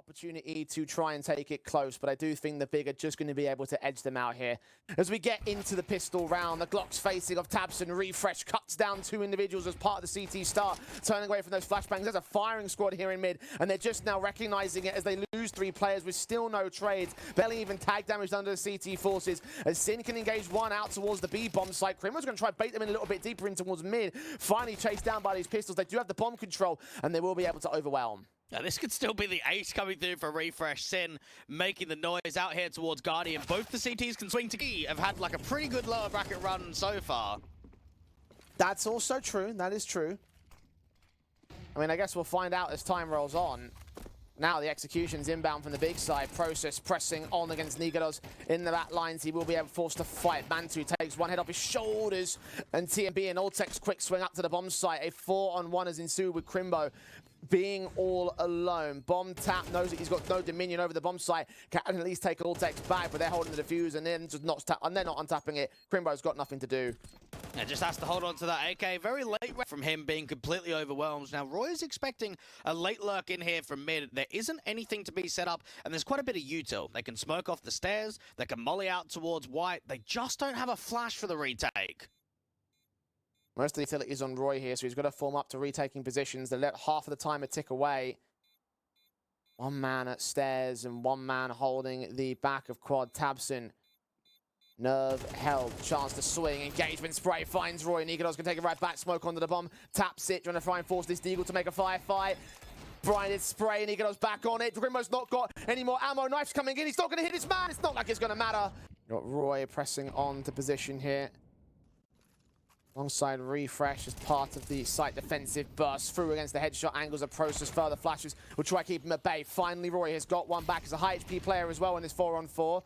opportunity to try and take it close, but I do think the Big are just going to be able to edge them out here. As we get into the pistol round, the Glock's facing of Tabson. Refresh cuts down 2 individuals as part of the CT start, turning away from those flashbangs. There's a firing squad here in mid, and they're just now recognizing it as they lose 3 players with still no trades. Barely even tag damage under the CT forces, as Sin can engage one out towards the B bomb site. Crimmo's going to try to bait them in a little bit deeper in towards mid. Finally chased down by these pistols. They do have the bomb control, and they will be able to overwhelm. Now, this could still be the ace coming through for Refresh. Sin making the noise out here towards Guardian. Both the CTs can swing to E. Have had like a pretty good lower bracket run so far. That's also true. That is true. I mean, I guess we'll find out as time rolls on. Now the execution's inbound from the Big side. Process pressing on against Nigados in the back lines. He will be forced to fight. Mantu takes one head off his shoulders. And TMB and Ultek's quick swing up to the bomb site. A 4-on-1 has ensued with Crimbo being all alone. Bomb tap, knows that he's got no dominion over the bomb site. Can at least take Ultek's back, but they're holding the defuse and then just not and they're not untapping it. Crimbo's got nothing to do. Yeah, just has to hold on to that AK. Very late from him being completely overwhelmed. Now, Roy is expecting a late lurk in here from mid. There isn't anything to be set up, and there's quite a bit of util. They can smoke off the stairs. They can molly out towards White. They just don't have a flash for the retake. Most of the utilities on Roy here, so he's got to form up to retaking positions. They let half of the timer tick away. 1 man at stairs and 1 man holding the back of quad. Tabson. Nerve held, chance to swing, engagement spray finds Roy. Nigados can take it right back, smoke onto the bomb, taps it, trying to try and force this Deagle to make a firefight. Blinded spray, Nigados back on it. Grimbo's not got any more ammo, knife's coming in, he's not going to hit his man, it's not like it's going to matter. Got Roy pressing on to position here. Alongside Refresh as part of the site defensive burst through against the headshot angles of Process. Further flashes will try to keep him at bay. Finally, Roy has got one back as a high HP player as well in this 4-on-4.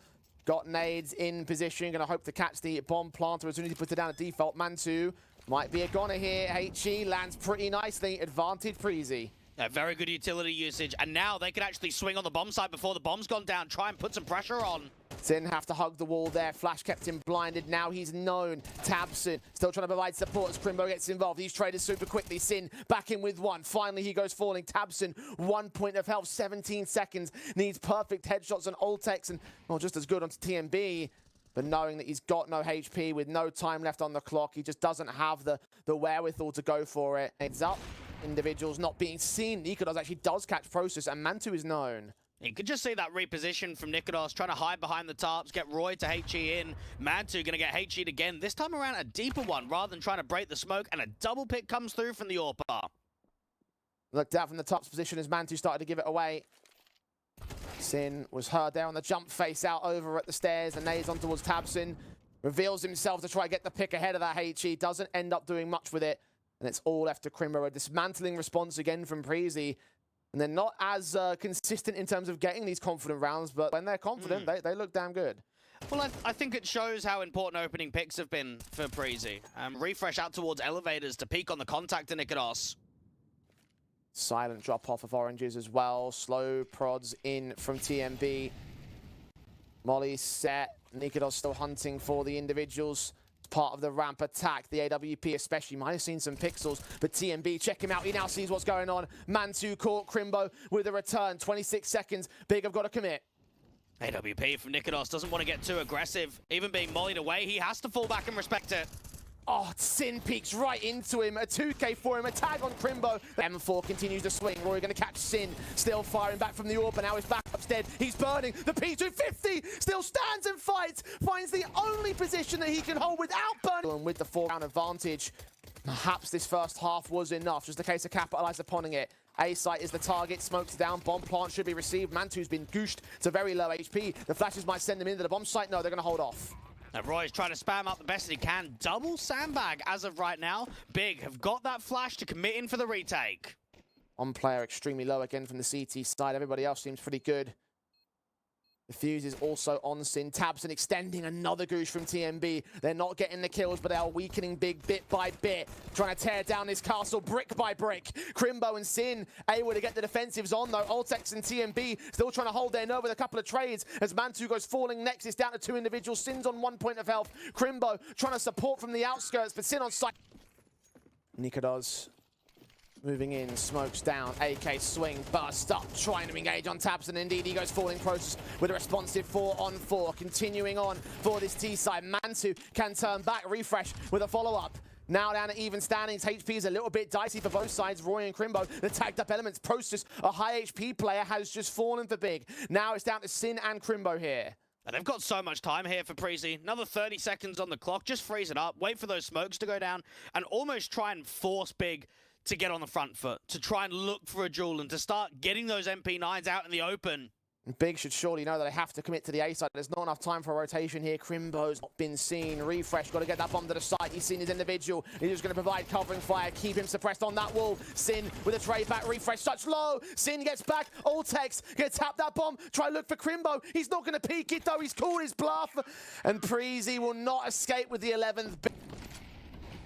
Got nades in position, going to hope to catch the bomb planter as soon as he puts it down at default. Mantu might be a goner here. HE lands pretty nicely. Advantage Preasy. Yeah, very good utility usage, and now they can actually swing on the bomb site before the bomb's gone down, try and put some pressure on. Sin have to hug the wall there. Flash kept him blinded. Now he's known. Tabson still trying to provide support as Crimbo gets involved. He's traded super quickly. Sin back in with 1. Finally, he goes falling. Tabson, 1 point of health, 17 seconds. Needs perfect headshots on Ultex and, well, just as good onto TMB. But knowing that he's got no HP with no time left on the clock, he just doesn't have the wherewithal to go for it. Heads up. Individuals not being seen. Nigados actually does catch Process, and Mantu is known. You could just see that reposition from Nigados, trying to hide behind the tarps, get Roy to HE in. Mantu going to get HE'd again. This time around, a deeper one, rather than trying to break the smoke, and a double pick comes through from the AWPer. Looked out from the tops position as Mantu started to give it away. Sin was heard there on the jump face out over at the stairs, and nades on towards Tabson. Reveals himself to try to get the pick ahead of that HE. Doesn't end up doing much with it. And it's all left to Crimbo. A dismantling response again from Preasy. And they're not as consistent in terms of getting these confident rounds, but when they're confident, they look damn good. Well, I think it shows how important opening picks have been for Preasy. Refresh out towards elevators to peek on the contact to Nigados. Silent drop-off of oranges as well. Slow prods in from TMB. Molly set. Nigados still hunting for the individuals. Part of the ramp attack. The AWP especially might have seen some pixels, but TMB, check him out. He now sees what's going on. Mantu caught Crimbo with a return. 26 seconds. Big have got to commit. AWP from Nigados doesn't want to get too aggressive. Even being mollied away, he has to fall back and respect it. Oh, Sin peeks right into him. A 2K for him. A tag on Crimbo. M4 continues to swing. Roy going to catch Sin. Still firing back from the AWP, but now his backup's dead. He's burning. The P250 still stands and fights. Finds the only position that he can hold without burning. And with the 4-round advantage, perhaps this first half was enough. Just a case of capitalize upon it. A-site is the target. Smokes down. Bomb plant should be received. Mantu's been gooshed to very low HP. The flashes might send him into the bomb site. No, they're going to hold off. Now Roy's trying to spam up the best that he can. Double sandbag as of right now. Big have got that flash to commit in for the retake. One player extremely low again from the CT side. Everybody else seems pretty good. The fuse is also on Sin. Tabson extending another goosh from TMB. They're not getting the kills, but they are weakening Big bit by bit. Trying to tear down this castle brick by brick. Crimbo and Sin able to get the defensives on, though. Ultex and TMB still trying to hold their nerve with a couple of trades. As Mantu goes falling next, it's down to 2 individuals. Sin's on 1 point of health. Crimbo trying to support from the outskirts, but Sin on site. Nigados moving in, smokes down, AK swing, burst up, trying to engage on Tabson. Indeed, he goes falling process with a responsive 4-on-4. Continuing on for this T side. Mantu can turn back, refresh with a follow-up. Now down at even standings, HP is a little bit dicey for both sides. Roy and Crimbo, the tagged up elements. Process, a high HP player, has just fallen for big. Now it's down to Sin and Crimbo here. And they've got so much time here for Preasy. Another 30 seconds on the clock. Just freeze it up, wait for those smokes to go down, and almost try and force Big to get on the front foot, to try and look for a duel and to start getting those MP9s out in the open. Big should surely know that they have to commit to the A side. There's not enough time for a rotation here. Crimbo's not been seen. Refresh, got to get that bomb to the side. He's seen his individual. He's just going to provide covering fire, keep him suppressed on that wall. Sin with a trade back. Refresh, such low. Sin gets back. Ultex going to tap that bomb. Try to look for Crimbo. He's not going to peek it though. He's called his bluff. And Preasy will not escape with the 11th.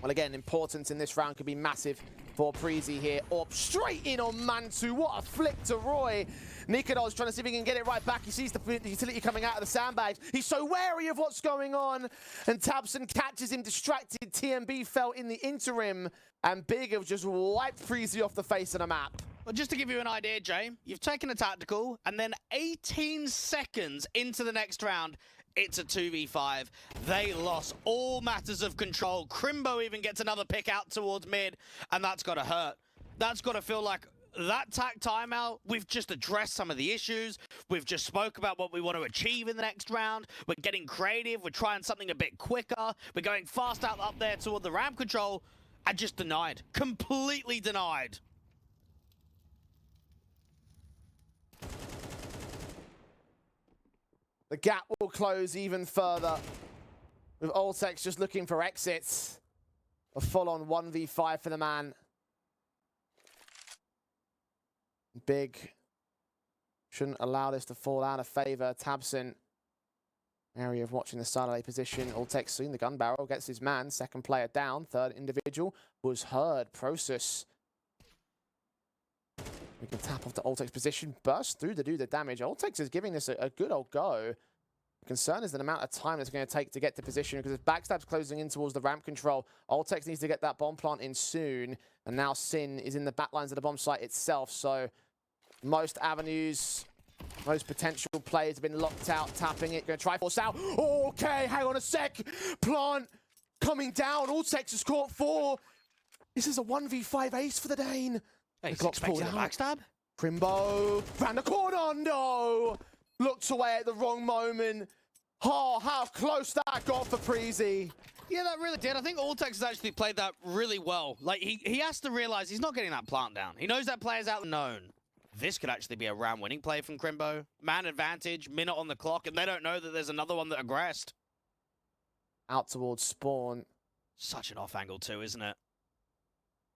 Well, again, importance in this round could be massive for Preasy here. Up straight in on Mantu. What a flick to Roy. Nikodos trying to see if he can get it right back. He sees the utility coming out of the sandbags. He's so wary of what's going on. And Tabson catches him distracted. TMB fell in the interim. And Big have just wiped Preasy off the face of the map. Well, just to give you an idea, Jay, you've taken a tactical, and then 18 seconds into the next round, it's a 2v5. They lost all matters of control. Crimbo even gets another pick out towards mid, and that's got to hurt. That's got to feel like that tack timeout, we've just addressed some of the issues. We've just spoke about what we want to achieve in the next round. We're getting creative. We're trying something a bit quicker. We're going fast out up there toward the ramp control, and just denied. Completely denied. The gap will close even further, with Ultex just looking for exits. A full-on 1v5 for the man. Big shouldn't allow this to fall out of favor. Tabson, area of watching the side lane position. Ultex soon, the gun barrel gets his man. Second player down, third individual was heard. Process. We can tap off the Ultex position, burst through to do the damage. Ultex is giving this a good old go. The concern is the amount of time it's going to take to get to position, because if Backstab's closing in towards the ramp control, Ultex needs to get that bomb plant in soon. And now Sin is in the back lines of the bomb site itself. So most avenues, most potential players have been locked out, tapping it. Going to try force out. Okay, hang on a sec. Plant coming down. Ultex has caught 4. This is a 1v5 ace for the Dane. Hey, The clock's pulled out. Backstab? Crimbo round the corner. No! Looked away at the wrong moment. Oh, how close that got for Preasy. Yeah, that really did. I think Ultex has actually played that really well. Like, he has to realize he's not getting that plant down. He knows that player's out known. This could actually be a round-winning play from Crimbo. Man advantage, minute on the clock, and they don't know that there's another one that aggressed. Out towards spawn. Such an off angle too, isn't it?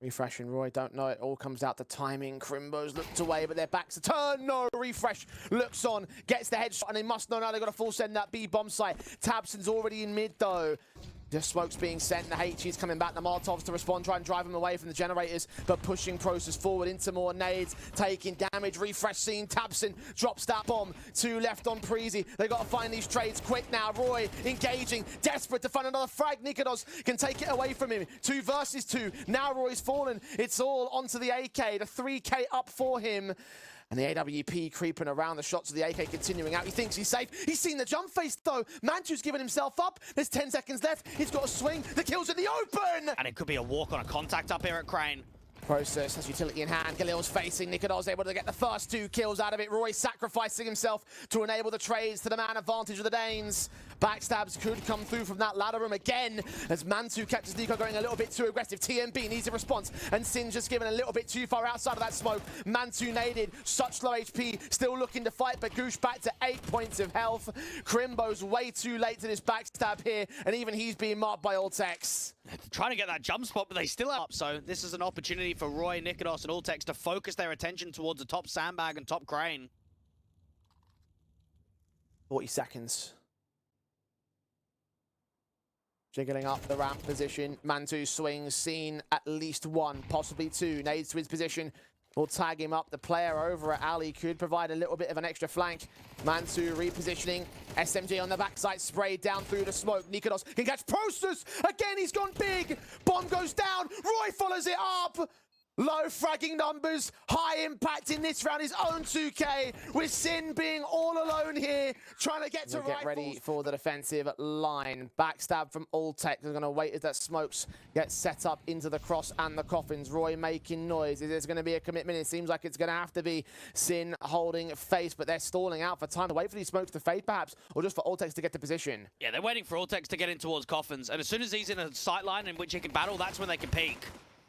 Refresh and Roy don't know it. All comes out to timing. Crimbo's looked away, but their backs are turned. No, Refresh looks on, gets the headshot, and they must know now they've got to full send that B bomb site. Tabson's already in mid, though. The smoke's being sent, the HE's coming back, the Molotovs to respond, try and drive them away from the generators, but pushing Process forward into more nades, taking damage. Refresh scene, Tabson drops that bomb. 2 left on Preasy. They got to find these trades quick now. Roy engaging, desperate to find another frag. Nikodos can take it away from him. 2 versus 2. Now Roy's fallen. It's all onto the AK. The 3K up for him. And the AWP creeping around, the shots of the AK continuing out. He thinks he's safe. He's seen the jump face, though. Mantu's given himself up. There's 10 seconds left. He's got a swing. The kill's in the open. And it could be a walk on a contact up here at Crane. Process has utility in hand. Galil's facing. Nikodos able to get the first 2 kills out of it. Roy sacrificing himself to enable the trades to the man advantage of the Danes. Backstabs could come through from that ladder room again as Mantu catches Nico going a little bit too aggressive. TMB needs a response, and Sin just given a little bit too far outside of that smoke. Mantu naded, such low HP, still looking to fight, but Goosh back to 8 points of health. Crimbo's way too late to this backstab here, and even he's being marked by Ultex. Trying to get that jump spot, but they still are up. So this is an opportunity for Roy, Nikodos, and Ultex to focus their attention towards the top sandbag and top crane. 40 seconds. Jiggling up the ramp position. Mantu swings, seen at least 1, possibly 2. Nades to his position. Will tag him up. The player over at Ali could provide a little bit of an extra flank. Mantu repositioning. SMG on the backside, sprayed down through the smoke. Nikodos can catch Process. Again, he's gone big. Bomb goes down. Roy follows it up. Low fragging numbers, high impact in this round, his own 2K, with Sin being all alone here, trying to get to Get ready for the defensive line. Backstab from Alltech. They're going to wait as that smokes get set up into the cross and the coffins. Roy making noise. Is there going to be a commitment? It seems like it's going to have to be Sin holding face, but they're stalling out for time to wait for these smokes to fade perhaps, or just for Alltech to get to position. Yeah, they're waiting for Alltech to get in towards coffins, and as soon as he's in a sight line in which he can battle, that's when they can peek.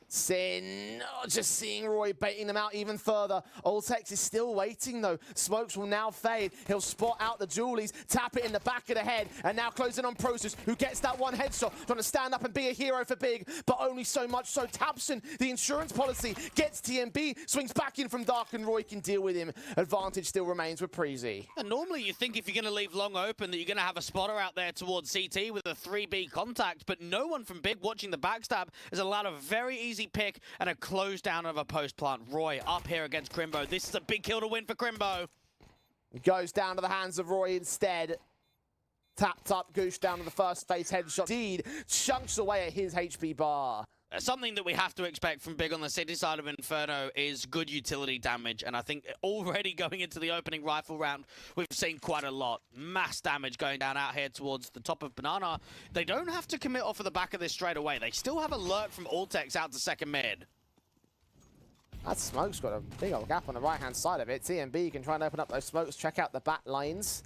Sin, just seeing Roy baiting them out even further. Alltex is still waiting though. Smokes will now fade. He'll spot out the Julies, tap it in the back of the head, and now closing on Process, who gets that one headshot, trying to stand up and be a hero for Big, but only so much so. Tabson, the insurance policy, gets TMB, swings back in from Dark, and Roy can deal with him. Advantage still remains with Preasy. And normally you think if you're going to leave long open that you're going to have a spotter out there towards CT with a 3B contact, but no one from Big watching the backstab has allowed a very easy pick and a close down of a post plant. Roy up here against Crimbo. This is a big kill to win for Crimbo. Goes down to the hands of Roy instead. Tapped up, Goosh down to the first face headshot. Indeed, chunks away at his HP bar. Something that we have to expect from Big on the city side of Inferno is good utility damage, and I think already going into the opening rifle round, we've seen quite a lot. Mass damage going down out here towards the top of Banana. They don't have to commit off of the back of this straight away. They still have alert from Alltex out to second mid. That smoke's got a big old gap on the right-hand side of it. TMB can try and open up those smokes, check out the back lines.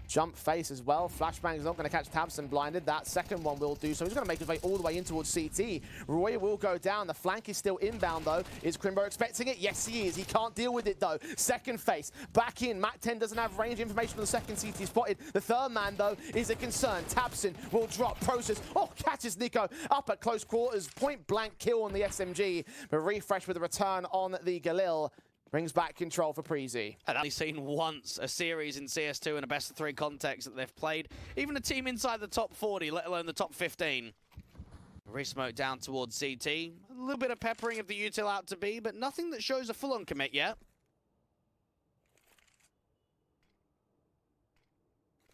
Jump face as well. Flashbang is not going to catch Tabson blinded. That second one will do so. He's going to make his way all the way in towards CT. Roy will go down. The flank is still inbound though. Is Crimbo expecting it? Yes, he is. He can't deal with it though. Second face. Back in. Mac 10 doesn't have range information on the second CT spotted. The third man though is a concern. Tabson will drop. Process. Oh, catches Nico up at close quarters. Point blank kill on the SMG. But refresh with a return on the Galil. Brings back control for Preasy. I've only seen once a series in CS2 in a best-of-3 context that they've played. Even a team inside the top 40, let alone the top 15. Resmoke down towards CT. A little bit of peppering of the util out to B, but nothing that shows a full-on commit yet.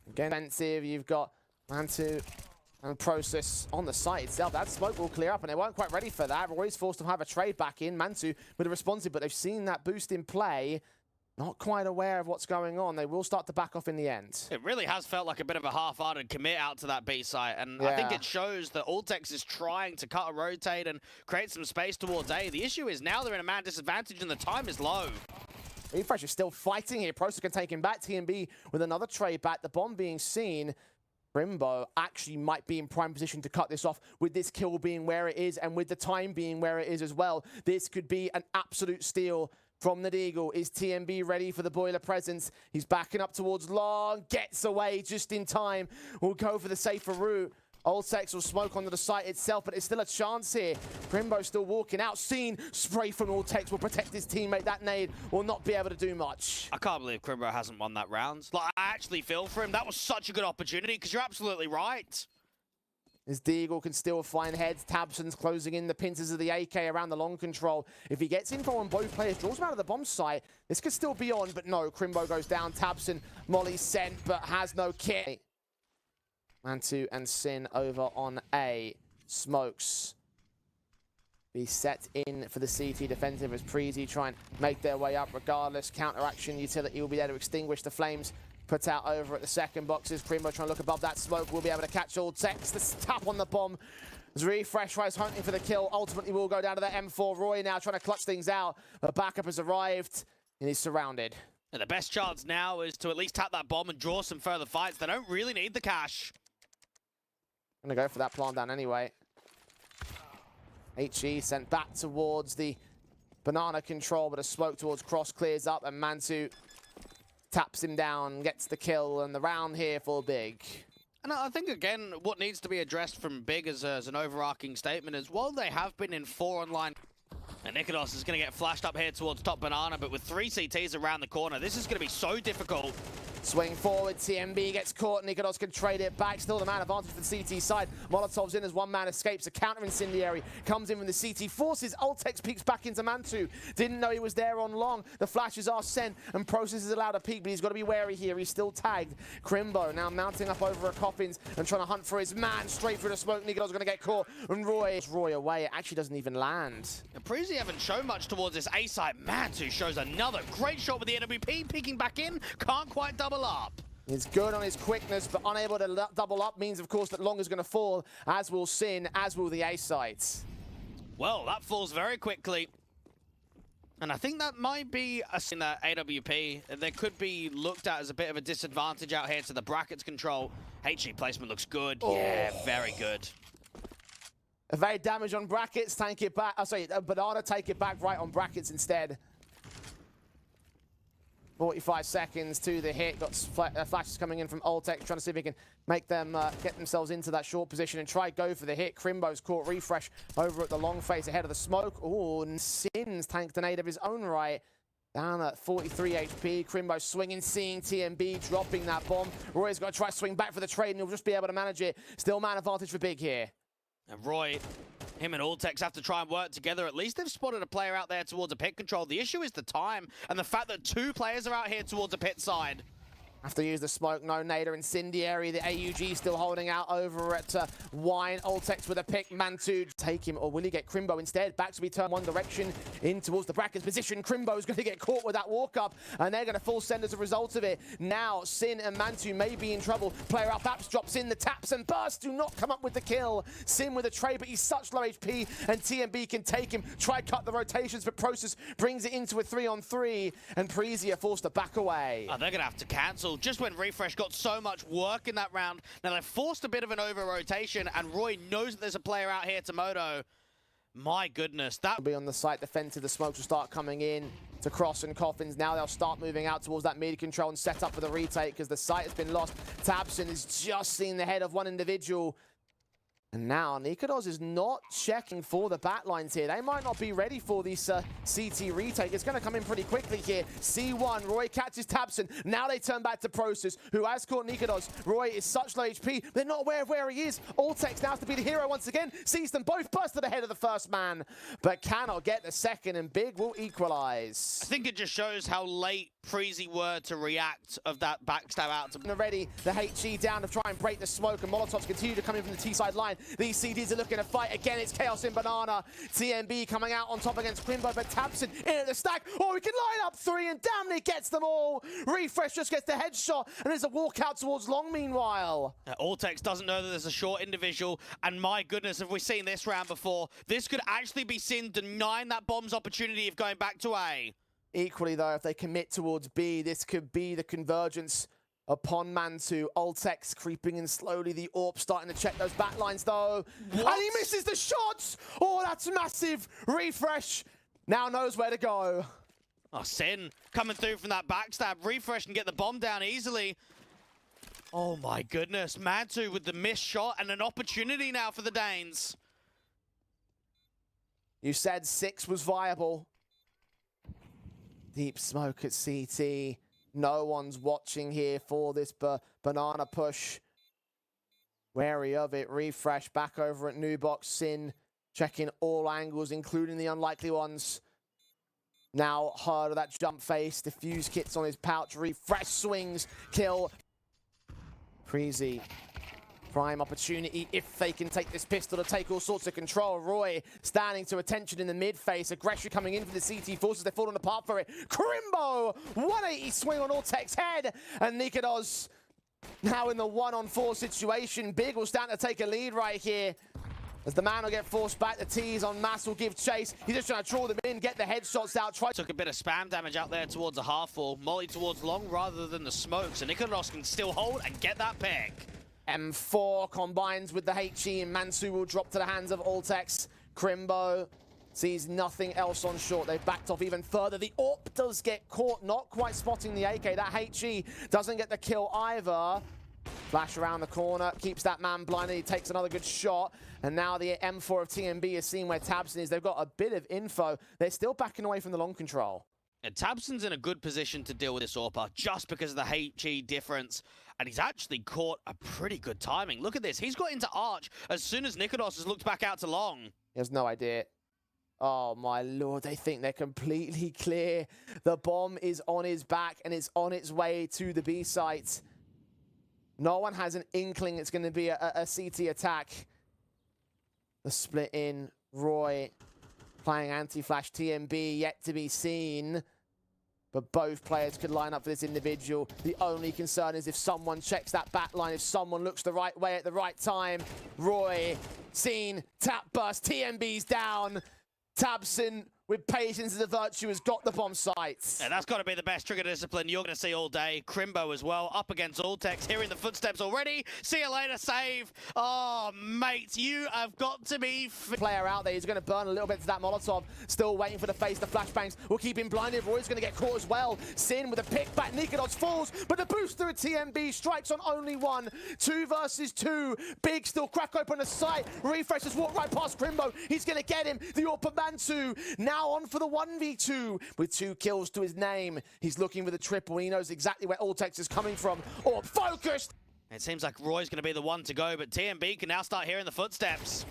Again, defensive, you've got Mantu and Process on the site itself. That smoke will clear up, and they weren't quite ready for that. Roy's forced to have a trade back in. Mantu with a responsive, but they've seen that boost in play. Not quite aware of what's going on. They will start to back off in the end. It really has felt like a bit of a half-hearted commit out to that B site, and yeah. I think it shows that Alltex is trying to cut a rotate and create some space towards A. The issue is now they're in a man disadvantage and the time is low. Refresh is still fighting here. Process can take him back. TMB with another trade back. The bomb being seen. Crimbo actually might be in prime position to cut this off with this kill being where it is and with the time being where it is as well. This could be an absolute steal from the Deagle. Is TMB ready for the boiler presence? He's backing up towards long, gets away just in time. Will go for the safer route. Alltex will smoke onto the site itself, but it's still a chance here. Crimbo still walking out. Seen spray from Alltex will protect his teammate. That nade will not be able to do much. I can't believe Crimbo hasn't won that round. Like, I actually feel for him. That was such a good opportunity, because you're absolutely right. As Deagle can still find heads. Tabson's closing in the pincers of the AK around the long control. If he gets info on both players, draws him out of the bomb site, this could still be on, but no. Crimbo goes down. Tabson, Molly sent, but has no kit. Mantu and Sin over on A. Smokes be set in for the CT defensive as Preasy try and make their way up regardless. Counteraction utility will be there to extinguish the flames put out over at the second boxes. Primo trying to look above that smoke. Will be able to catch Alltex. The tap on the bomb. As Refresh tries hunting for the kill. Ultimately will go down to that M4. Roy now trying to clutch things out. But backup has arrived and he's surrounded. And the best chance now is to at least tap that bomb and draw some further fights. They don't really need the cash. Gonna go for that plant down anyway. HE sent back towards the banana control, but a smoke towards cross clears up, and Mantu taps him down, gets the kill, and the round here for Big. And I think, again, what needs to be addressed from Big as an overarching statement is, while they have been in 4 online, and Nikodos is going to get flashed up here towards top banana, but with 3 CTs around the corner, this is going to be so difficult. Swing forward, TMB gets caught, Nikodos can trade it back, still the man advantage for the CT side. Molotov's in as one man escapes, a counter incendiary comes in from the CT, forces Alltex, peeks back into Mantu. Didn't know he was there on long, the flashes are sent, and Process is allowed a peek, but he's got to be wary here, he's still tagged. Crimbo now mounting up over a coffins and trying to hunt for his man, straight through the smoke. Nikodos going to get caught, and Roy away, it actually doesn't even land. And Preasy Preasy haven't shown much towards this A site. Mantu shows another great shot with the AWP, peeking back in, can't quite double up. He's good on his quickness, but unable to double up means, of course, that Long is going to fall, as will Sin, as will the A sites. Well, that falls very quickly. And I think that might be in the AWP. There could be looked at as a bit of a disadvantage out here to the brackets control. HE placement looks good. Oh. Yeah, very good. Evade damage on brackets, tank it back. Oh, sorry, Banana take it back right on brackets instead. 45 seconds to the hit. Got flashes coming in from Ultex, trying to see if he can make them get themselves into that short position and try go for the hit. Crimbo's caught refresh over at the long face ahead of the smoke. Oh, and Sin's tanked an 8 of his own right. Down at 43 HP. Crimbo swinging, seeing TMB dropping that bomb. Roy's got to try to swing back for the trade and he'll just be able to manage it. Still man advantage for Big here. And Roy, him and Ultex have to try and work together. At least they've spotted a player out there towards a pit control. The issue is the time and the fact that 2 players are out here towards a pit side. Have to use the smoke, no nader, incendiary. The AUG still holding out over at Wine. Ultex with a pick, Mantu take him, or will he get Crimbo instead? Back to be turned one direction in towards the brackets position. Crimbo's going to get caught with that walk up, and they're going to full send as a result of it. Now Sin and Mantu may be in trouble. Player up, Apps drops in the taps and burst. Do not come up with the kill. Sin with a trade, but he's such low HP, and TMB can take him. Try cut the rotations, but Process brings it into a 3-on-3, and Preasy are forced to back away. Oh, they're going to have to cancel. Just when Refresh got so much work in that round, now they've forced a bit of an over-rotation, and Roy knows that there's a player out here to Moto. My goodness, that will be on the site defensive. The smokes will start coming in to Cross and Coffins. Now they'll start moving out towards that mid control and set up for the retake because the site has been lost. Tabson is just seeing the head of one individual. And now Nikodos is not checking for the backlines here. They might not be ready for this CT retake. It's going to come in pretty quickly here. C1, Roy catches Tabson. Now they turn back to Process, who has caught Nikodos. Roy is such low HP, they're not aware of where he is. Ultex now has to be the hero once again. Sees them both burst to the head of the first man, but cannot get the second, and Big will equalize. I think it just shows how late Preasy were to react of that backstab out to... Already, the HG down to try and break the smoke, and Molotovs continue to come in from the T-side line. These CDs are looking to fight. Again, it's Chaos in Banana. TMB coming out on top against Crimbo, but Tabson in at the stack. Oh, he can line up 3, and damn it, gets them all. Refresh just gets the headshot, and there's a walkout towards Long meanwhile. Ultex doesn't know that there's a short individual, and my goodness, have we seen this round before? This could actually be Sin denying that bomb's opportunity of going back to A. Equally, though, if they commit towards B, this could be the convergence upon Mantu. Ultex creeping in slowly. The AWP starting to check those backlines, though. What? And he misses the shots! Oh, that's massive. Refresh now knows where to go. Oh, Sin coming through from that backstab. Refresh can get the bomb down easily. Oh, my goodness. Mantu with the missed shot and an opportunity now for the Danes. You said 6 was viable. Deep smoke at CT. No one's watching here for this banana push. Wary of it. Refresh back over at New Box. Sin checking all angles, including the unlikely ones. Now heard of that jump face. Diffuse kits on his pouch. Refresh swings. Kill. Preasy. Prime opportunity if they can take this pistol to take all sorts of control. Roy standing to attention in the mid face. Aggression coming in for the CT forces. They're falling apart for it. Crimbo! 180 swing on Ultex's head. And Nikodos now in the 1-on-4 situation. Big will stand to take a lead right here. As the man will get forced back, the T's on Mass will give chase. He's just trying to draw them in, get the headshots out. Took a bit of spam damage out there towards a half-full. Molly towards long rather than the smoke. So Nikodos can still hold and get that pick. M4 combines with the HE, and Mansu will drop to the hands of Ultex. Crimbo sees nothing else on short. They've backed off even further. The AWP does get caught, not quite spotting the AK. That HE doesn't get the kill either. Flash around the corner, keeps that man blinded. He takes another good shot. And now the M4 of TMB is seeing where Tabson is. They've got a bit of info. They're still backing away from the long control. And Tabson's in a good position to deal with this AWP just because of the HE difference. And he's actually caught a pretty good timing. Look at this. He's got into Arch as soon as Nikodos has looked back out to long. He has no idea. Oh, my Lord. They think they're completely clear. The bomb is on his back, and it's on its way to the B site. No one has an inkling it's going to be a CT attack. The split in. Roy Playing anti-flash TMB, yet to be seen. But both players could line up for this individual. The only concern is if someone checks that back line, if someone looks the right way at the right time. Roy, seen, tap burst, TMB's down. Tabson, with patience as a virtue, has got the bomb sites. And that's got to be the best trigger discipline you're going to see all day. Crimbo as well, up against Ultex, hearing the footsteps already. See you later, save. Oh, mate, you have got to be... Player out there, he's going to burn a little bit to that Molotov. Still waiting for the face, the flashbangs will keep him blinded. Roy's going to get caught as well. Sin with a pick back, Nikodos falls, but the booster at TMB strikes on only one. 2 versus 2. Big still crack open the sight. Refresh has walked right past Crimbo. He's going to get him. The Mantu now on for the 1v2 with 2 kills to his name. He's looking for the triple. He knows exactly where Ultex is coming from. Focused. It seems like Roy's going to be the one to go, but TMB can now start hearing the footsteps.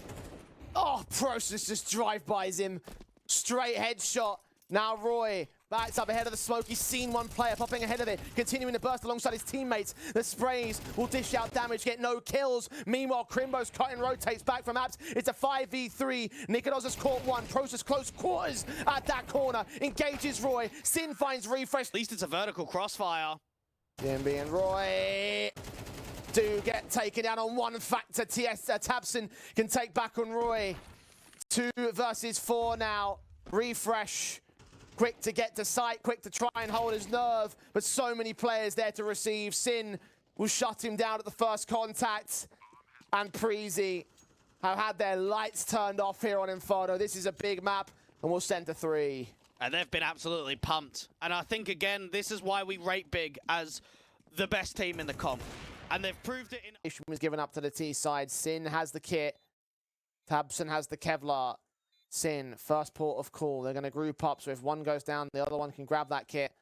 Oh, Process just drive-bys him. Straight headshot. Now Roy backs up ahead of the smoke. He's seen one player popping ahead of it, continuing to burst alongside his teammates. The sprays will dish out damage, get no kills. Meanwhile, Crimbo's cut and rotates back from Apps. It's a 5v3. Nikodos has caught one. Process close quarters at that corner. Engages Roy. Sin finds Refresh. At least it's a vertical crossfire. TMB and Roy do get taken down on one factor. Tabson can take back on Roy. 2 versus 4 now. Refresh. Quick to get to sight, quick to try and hold his nerve, but so many players there to receive. Sin will shut him down at the first contact, and Preasy have had their lights turned off here on Inferno. This is a big map, and we'll send to 3. And they've been absolutely pumped. And I think, again, this is why we rate Big as the best team in the comp. And they've proved it in... Was given up to the T side. Sin has the kit. Tabson has the Kevlar. Sin, first port of call. They're going to group up, so if one goes down, the other one can grab that kit.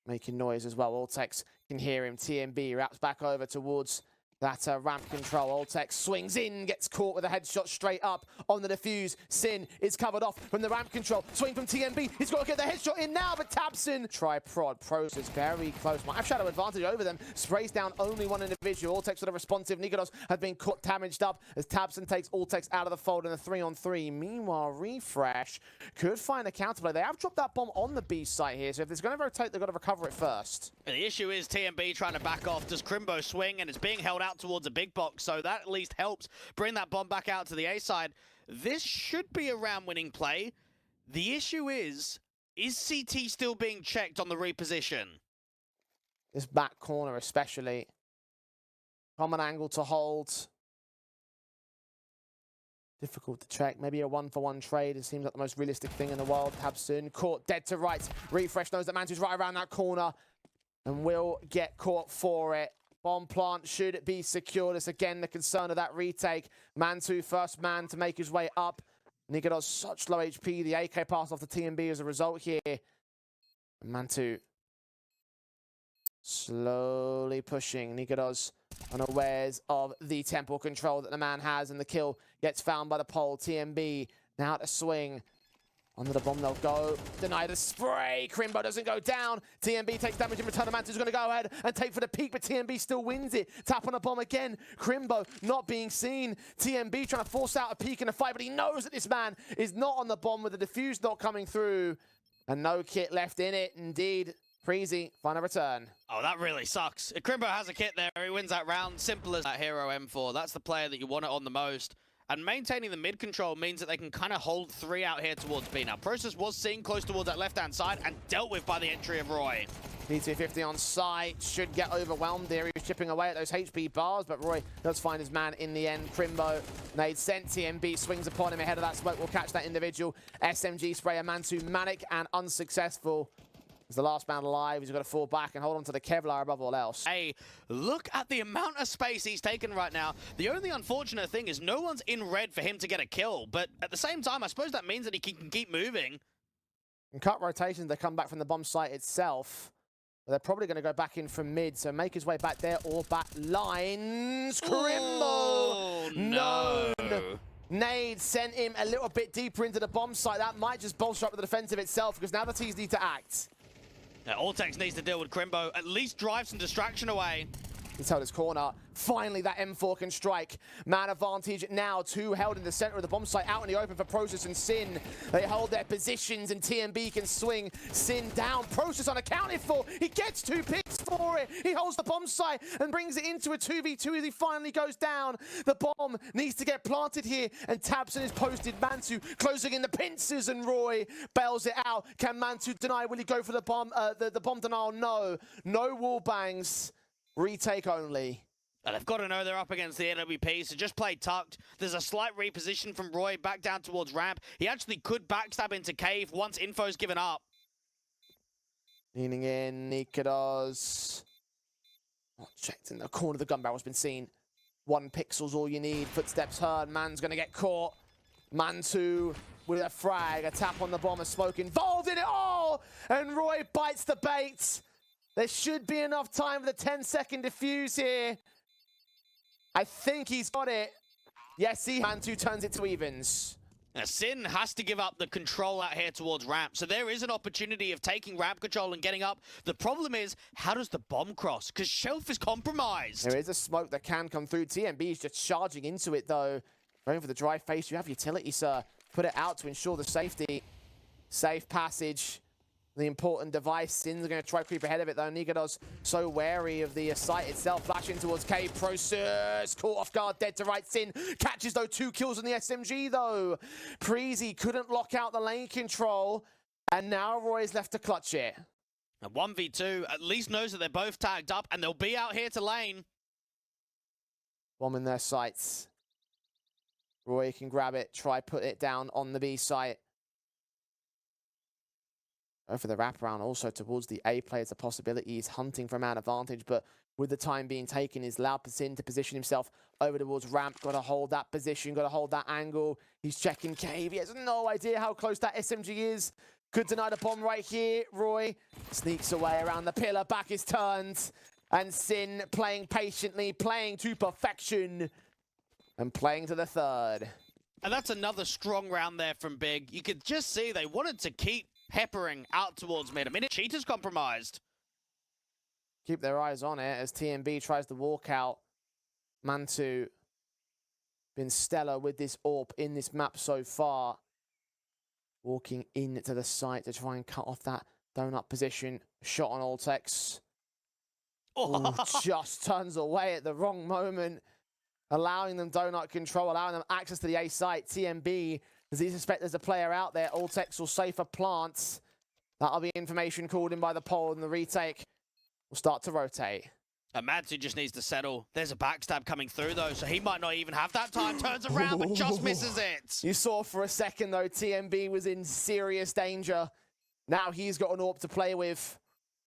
Making noise as well. Ultex can hear him. TMB wraps back over towards that ramp control. Ultex swings in, gets caught with a headshot straight up on the defuse. Sin is covered off from the ramp control. Swing from TMB. He's got to get the headshot in now, but Tabson. Try prod. Process very close. Might have shadow advantage over them. Sprays down only one individual. Ultex with a responsive. Nikodos has been caught, damaged up as Tabson takes Ultex out of the fold in a 3-on-3. Meanwhile, Refresh could find a counterplay. They have dropped that bomb on the B site here, so if it's going to rotate, they've got to recover it first. And the issue is TMB trying to back off. Does Crimbo swing? And it's being held out towards a big box, so that at least helps bring that bomb back out to the A side. This should be a round-winning play. The issue is CT still being checked on the reposition? This back corner especially. Common angle to hold. Difficult to check. Maybe a 1-for-1 trade. It seems like the most realistic thing in the world. Tabson caught dead to right. Refresh knows that Mantu's right around that corner and will get caught for it. Bomb plant should be secured. It's again the concern of that retake. Mantu, first man to make his way up. Nikodos such low HP. The AK passed off to TMB as a result here. Mantu slowly pushing. Nikodos unawares of the temple control that the man has, and the kill gets found by the pole. TMB now to swing. Under the bomb they'll go. Deny the spray. Crimbo doesn't go down. TMB takes damage in return. Mantu's going to go ahead and take for the peak, but TMB still wins it. Tap on a bomb again. Crimbo not being seen. TMB trying to force out a peak in a fight, but he knows that this man is not on the bomb with the defuse not coming through. And no kit left in it. Indeed, Preasy, final return. Oh, that really sucks. If Crimbo has a kit there, he wins that round. Simple as that hero M4. That's the player that you want it on the most. And maintaining the mid control means that they can kind of hold 3 out here towards B. Now, Process was seen close towards that left-hand side and dealt with by the entry of Roy. P250 on site, should get overwhelmed there. He was chipping away at those HP bars, but Roy does find his man in the end. Crimbo, nade sent. TMB swings upon him ahead of that smoke. Will catch that individual. SMG sprayer Mantu, manic and unsuccessful. As the last man alive, he's got to fall back and hold on to the Kevlar above all else. Hey, look at the amount of space he's taken right now. The only unfortunate thing is no one's in red for him to get a kill, but at the same time, I suppose that means that he can keep moving. And cut rotations, they come back from the bomb site itself. But they're probably going to go back in from mid, so make his way back there or back lines. Crimbo! Oh, no. Nade sent him a little bit deeper into the bomb site. That might just bolster up the defensive itself, because now the T's need to act. Now, Ultex needs to deal with Crimbo, at least drive some distraction away. He's held his corner. Finally, that M4 can strike. Man advantage now. Two held in the center of the bomb site, out in the open for Process and Sin. They hold their positions and TMB can swing. Sin down. Process unaccounted for. He gets 2 picks for it. He holds the bomb site and brings it into a 2v2 as he finally goes down. The bomb needs to get planted here, and Tabson is posted. Mantu closing in the pincers, and Roy bails it out. Can Mantu deny? Will he go for the bomb? The bomb denial? No. No wall bangs. Retake only. And they've got to know they're up against the AWP, so just play tucked. There's a slight reposition from Roy back down towards ramp. He actually could backstab into cave once info's given up. Leaning in, Nikados. Oh, checked in the corner of the gun barrel's been seen. 1 pixel's all you need. Footsteps heard. Man's going to get caught. Mantu with a frag. A tap on the bomb. A smoke involved in it all. And Roy bites the bait. There should be enough time for the 10-second defuse here. I think he's got it. Yes, Mantu turns it to evens. Now, Sin has to give up the control out here towards ramp, so there is an opportunity of taking ramp control and getting up. The problem is, how does the bomb cross? Because Shelf is compromised. There is a smoke that can come through. TMB is just charging into it, though. Going for the dry face. You have utility, sir. Put it out to ensure the safety. Safe passage. The important device. Sin's going to try to creep ahead of it, though. Nigados so wary of the site itself. Flashing towards Cave. Process caught off guard, dead to right. Sin catches, though, 2 kills on the SMG, though. Preasy couldn't lock out the lane control, and now Roy's left to clutch it. A 1v2 at least knows that they're both tagged up, and they'll be out here to lane. Bomb in their sights. Roy can grab it, try put it down on the B site. Go for the wraparound also towards the A play. It's a possibility. He's hunting for a man advantage, but with the time being taken, he's allowed Sin to position himself over towards ramp. Got to hold that position, got to hold that angle. He's checking cave. He has no idea how close that SMG is. Could deny the bomb right here. Roy sneaks away around the pillar. Back is turned. And Sin playing patiently, playing to perfection, and playing to the 3rd. And that's another strong round there from Big. You could just see they wanted to keep peppering out towards mid. I mean, Cheetah's compromised. Keep their eyes on it as TMB tries to walk out. Mantu been stellar with this AWP in this map so far. Walking into the site to try and cut off that donut position. Shot on Altex. Ooh, just turns away at the wrong moment. Allowing them donut control, allowing them access to the A site. TMB, does he suspect there's a player out there? Altex will safer plants. That'll be information called in by the pole, and the retake will start to rotate. Mantu just needs to settle. There's a backstab coming through, though, so he might not even have that time. Turns around, but just misses it. You saw for a second, though, TMB was in serious danger. Now he's got an AWP to play with.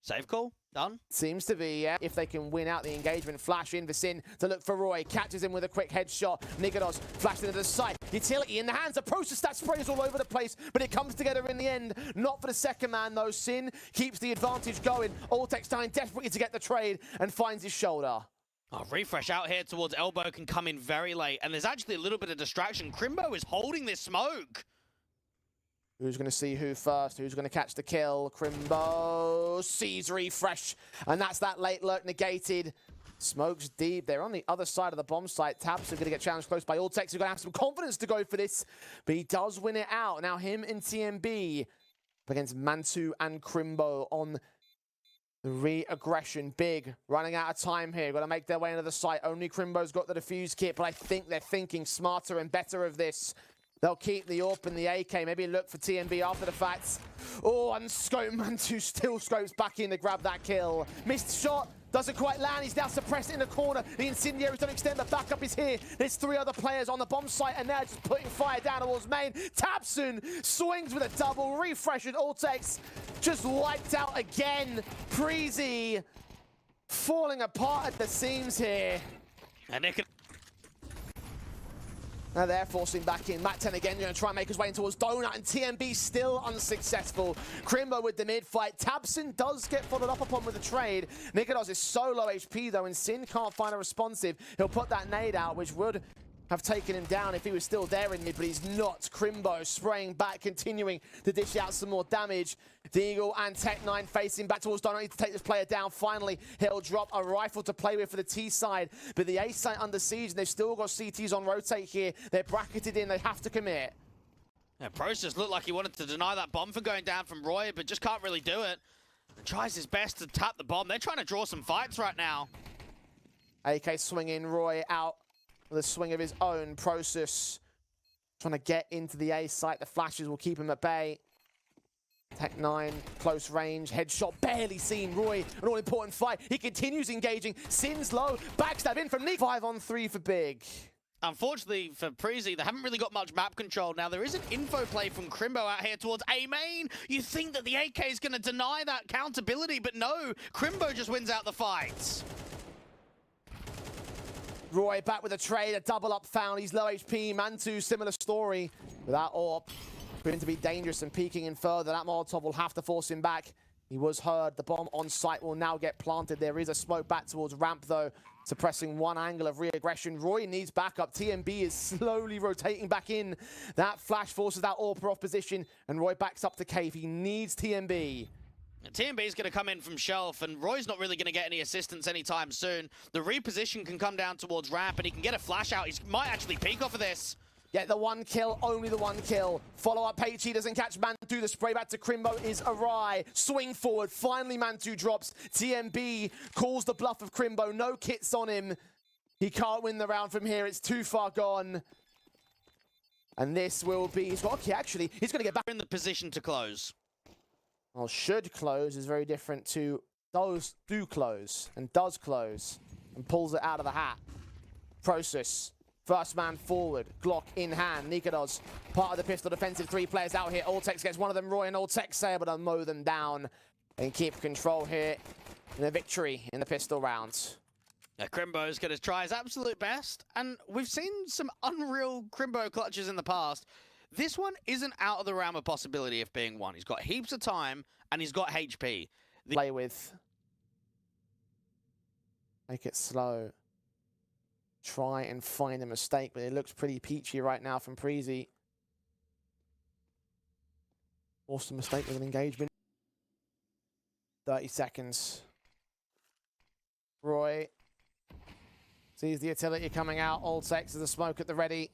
Save call. Done. Seems to be, yeah. If they can win out the engagement, flash in for Sin to look for Roy. Catches him with a quick headshot. Nigados flashed into the site. Utility in the hands of Process. That sprays all over the place, but it comes together in the end. Not for the second man, though. Sin keeps the advantage going. Altex dying desperately to get the trade and finds his shoulder. Oh, refresh out here towards elbow can come in very late, and there's actually a little bit of distraction. Crimbo is holding this smoke. Who's going to see who first? Who's going to catch the kill? Crimbo sees refresh, and that's that late lurk negated. Smokes deep. They're on the other side of the bomb site. Taps are going to get challenged close by Altex. Who's going to have some confidence to go for this, but he does win it out. Now him and TMB against Mantu and Crimbo on the re-aggression. Big running out of time here. Got to make their way into the site. Only Crimbo's got the defuse kit, but I think they're thinking smarter and better of this. They'll keep the AWP and the AK. Maybe look for TMB after the fact. Oh, unscoped. Mantu still scopes back in to grab that kill. Missed shot. Doesn't quite land. He's now suppressed in the corner. The incendiaries don't extend. The backup is here. There's 3 other players on the bomb site, and they're just putting fire down towards main. Tabson swings with a double. Refresh with Altex. Just wiped out again. Preasy falling apart at the seams here. And it can... Now they're forcing back in. Matt 10 again, going to try and make his way in towards Donut, and TMB still unsuccessful. Crimbo with the mid-fight. Tabson does get followed up upon with a trade. Nikados is so low HP, though, and Sin can't find a responsive. He'll put that nade out, which would have taken him down if he was still there in mid, but he's not. Crimbo spraying back, continuing to dish out some more damage. Deagle and Tech9 facing back towards Donut. Need to take this player down. Finally, he'll drop a rifle to play with for the T side, but the A side under siege, and they've still got CTs on rotate here. They're bracketed in. They have to commit. Yeah, Process looked like he wanted to deny that bomb from going down from Roy, but just can't really do it. And tries his best to tap the bomb. They're trying to draw some fights right now. AK swinging Roy out with a swing of his own. Process trying to get into the A site. The flashes will keep him at bay. Tech9, close range, headshot barely seen. Roy, an all-important fight. He continues engaging. Sin's low, backstab in from Nick. 5-on-3 for Big. Unfortunately for Preasy, they haven't really got much map control. Now, there is an info play from Crimbo out here towards A main. You think that the AK is going to deny that countability, but no. Crimbo just wins out the fight. Roy back with a trade, a double up found. He's low HP. Mantu, similar story. Without AWP, proving to be dangerous and peeking in further. That Molotov will have to force him back. He was heard. The bomb on site will now get planted. There is a smoke back towards ramp, though, suppressing one angle of re-aggression. Roy needs backup. TMB is slowly rotating back in. That flash forces that AWP off position, and Roy backs up to cave. He needs TMB. TMB is going to come in from shelf, and Roy's not really going to get any assistance anytime soon. The reposition can come down towards ramp, and he can get a flash out. He might actually peek off of this. Get the one kill, only the one kill. Follow up, Peichi doesn't catch Mantu. The spray back to Crimbo is awry. Swing forward, finally Mantu drops. TMB calls the bluff of Crimbo, no kits on him. He can't win the round from here, it's too far gone. And this will be, he's got, okay, actually, he's gonna get back. In the position to close. Well, should close is very different to those do close and does close and pulls it out of the hat. Process. First man forward, Glock in hand. Nikados, part of the pistol defensive. 3 players out here. Alltex gets one of them. Roy and Alltex able to mow them down and keep control here in a victory in the pistol rounds. Yeah, Crimbo's going to try his absolute best, and we've seen some unreal Crimbo clutches in the past. This one isn't out of the realm of possibility of being won. He's got heaps of time, and he's got HP. Play with. Make it slow. Try and find a mistake, but it looks pretty peachy right now from Preasy. Forced a mistake with an engagement. 30 seconds. Roy sees the utility coming out. Alltex is the smoke at the ready.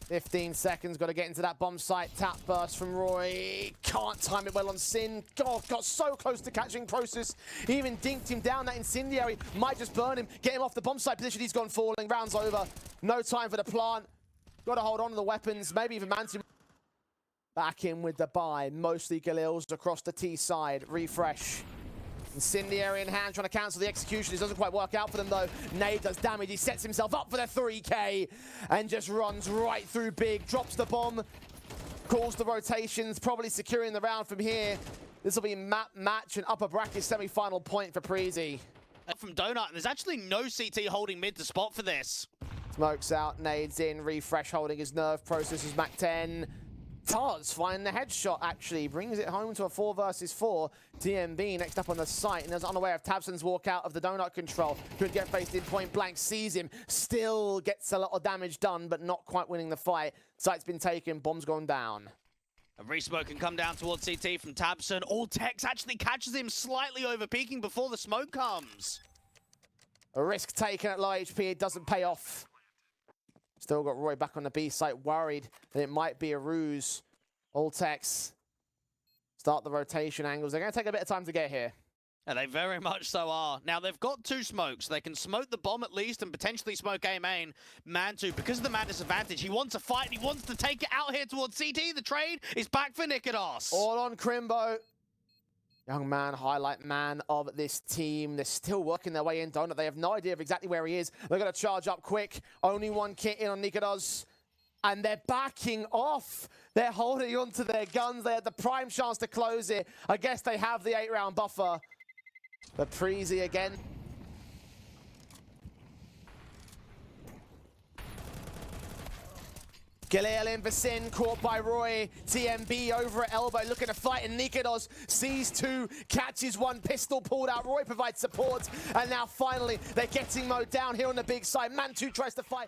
15 seconds, got to get into that bomb site. Tap burst from Roy. Can't time it well on Sin. God, got so close to catching Process. He even dinked him down. That incendiary might just burn him. Get him off the bomb site position. He's gone falling. Round's over. No time for the plant. Got to hold on to the weapons. Maybe even Mantu. Back in with the buy. Mostly Galils across the T side. Refresh. Incendiary in hand, trying to cancel the execution. It doesn't quite work out for them, though. Nade does damage. He sets himself up for the 3K and just runs right through Big. Drops the bomb, calls the rotations, probably securing the round from here. This will be match and upper bracket semi-final point for Preasy. From Donut, and there's actually no CT holding mid to spot for this. Smokes out, nades in, Refresh holding his nerve. Processes Mac 10. Does find the headshot, actually. Brings it home to a 4 versus 4. TMB next up on the site, and is unaware of Tabson's walkout of the donut control. Could get faced in point blank, sees him. Still gets a lot of damage done, but not quite winning the fight. Site's been taken, bomb's gone down. A resmoke can come down towards CT from Tabson. Alltex actually catches him slightly over peaking before the smoke comes. A risk taken at low HP, it doesn't pay off. Still got Roy back on the B site, worried that it might be a ruse. Alltex start the rotation angles. They're going to take a bit of time to get here. And they very much so are. Now, they've got 2 smokes. They can smoke the bomb at least and potentially smoke A main. Mantu, because of the man disadvantage, he wants a fight. He wants to take it out here towards CT. The trade is back for Nikados. All on Crimbo. Young man, highlight man of this team. They're still working their way in, Donut. They have no idea of exactly where he is. They're going to charge up quick. Only 1 kit in on Nikados. And they're backing off. They're holding onto their guns. They had the prime chance to close it. I guess they have the 8-round buffer. But Preasy again. Galil in for Sin, caught by Roy. TMB over at elbow, looking to fight, and Nikados sees 2, catches 1, pistol pulled out. Roy provides support, and now finally they're getting mowed down here on the big side. Mantu tries to fight.